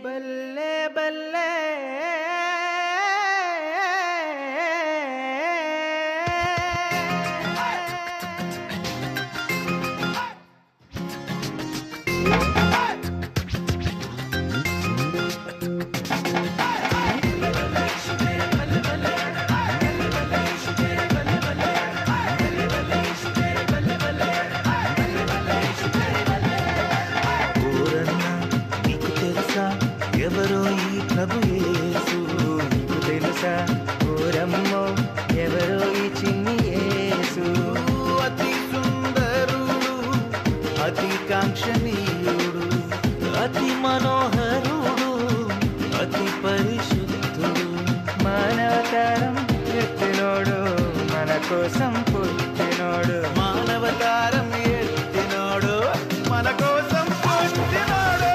బల్లే బల్లే ఎవరో ఈ ప్రభు యేసు నీకు తెలుసా ఓరమ్మో ఎవరో ఈ చిన్ని యేసు అతి సుందరుడు అతి కాంక్షణీయుడు అతి మనోహరుడు అతి పరిశుద్ధుడు మానవతారం ఎత్తినోడు మన కోసం పుట్టినోడు మానవతారం ఎత్తినోడు మన కోసం పుట్టినోడు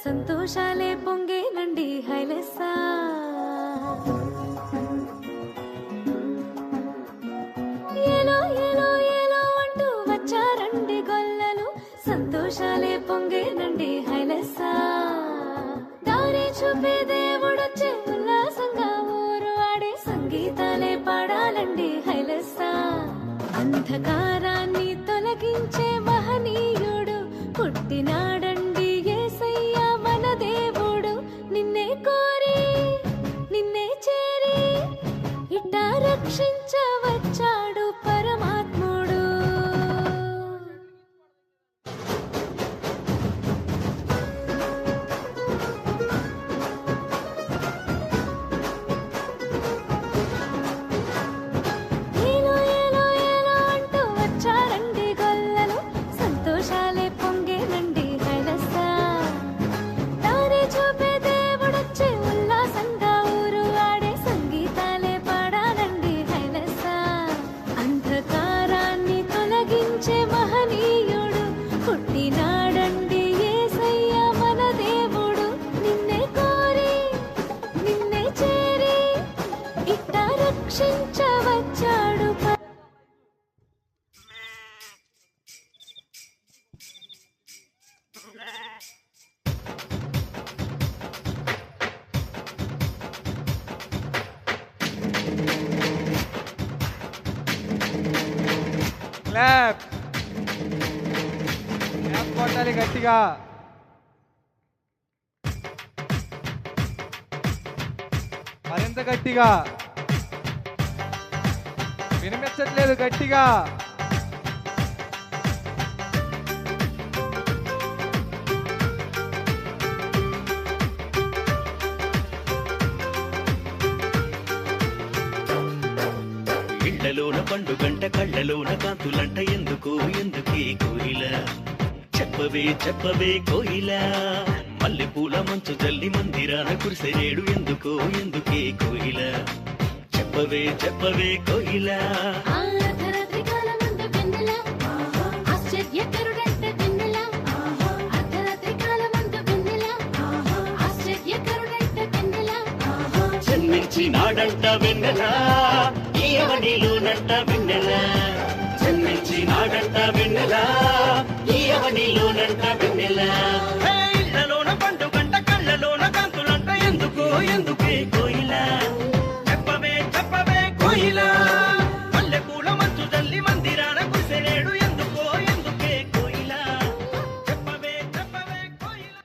సంతోషాలే పొంగేనండి హైలెస్సా ఏలో ఏలో ఏలో అంటూ వచ్చారండి గొల్లలు సంతోషాలే పొంగేనండి హైలెస్సా దారి చూపే దేవుడొచ్చే ఉల్లాసంగా ఊరు ఆడే సంగీతాలే పాడాలండి హైలెస్సా అంధకారాన్ని తొలగించే మహనీయుడు పుట్టినాడండి యేసయ్యా మన దేవుడు నిన్నే కోరి నిన్నే చేరి ఇట్టా రక్షించవచ్చాడు పరమాత్ముడు ఏలో ఏలో ఏలో అంటూ వచ్చారండి గొల్లలు సంతోషాలే పొంగేనండి హైలెస్సా దారి చూపే దేవుడొచ్చే ఉల్లాసంగా ఊరు ఆడే సంగీతాలే పాడాలండి హైలెస్సా అంధకారాన్ని తొలగించే మహనీయుడు పుట్టినాడండి యేసయ్యా మన దేవుడు నిన్నే కోరి నిన్నే చేరి ఇట్టా రక్షించవచ్చాడు క్లాప్ క్లాప్ కొట్టాలి గట్టిగా మరింత గట్టిగా వినిపించట్లేదు గట్టిగా ఇళ్లలోన పండుగంట కళ్ళలోన కాంతులంట ఎందుకు ఎందుకే కోయిల చెప్పవే చెప్పవే కోయిల మల్లెపూల మంచు జల్లి మందిరాన కురిసెరేడు ఎందుకో ఎందుకే కోయిల చెప్పవే చెప్పవే కోయిల జన్మించినాడంట వెన్నెల ఈ అవనిలోనంట వెన్నెల జన్మించినాడంట వెన్నెల ఈ అవనిలోనంట వెన్నెల ఇళ్లలోన పండుగంట కళ్ళలోన కాంతులంట ఎందుకో ఎందుకే కోయిల చెప్పవే చెప్పవే కోయిల మల్లెపూల మంచు జల్లి మందిరాన కురిసెరేడు ఎందుకో ఎందుకే కోయిల చెప్పవే చెప్పవే కోయిల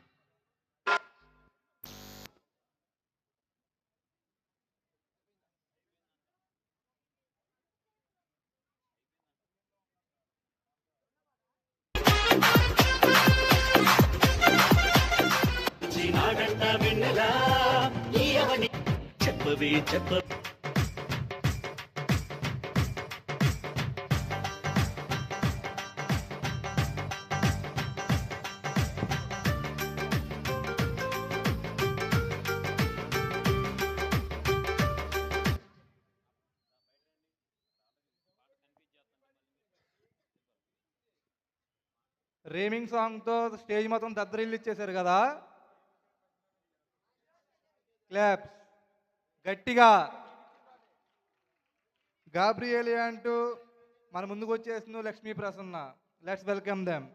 నాడంట వెన్నెల ఈ అవని చెప్పవే చెప్ప రేమింగ్ సాంగ్తో స్టేజ్ మొత్తం దద్దరిల్లు ఇచ్చేశారు కదా. క్లాప్స్ గట్టిగా. గాబ్రియేలి అంటూ మన ముందుకు వచ్చేసిన Lakshmi Prasanna. Let's welcome them.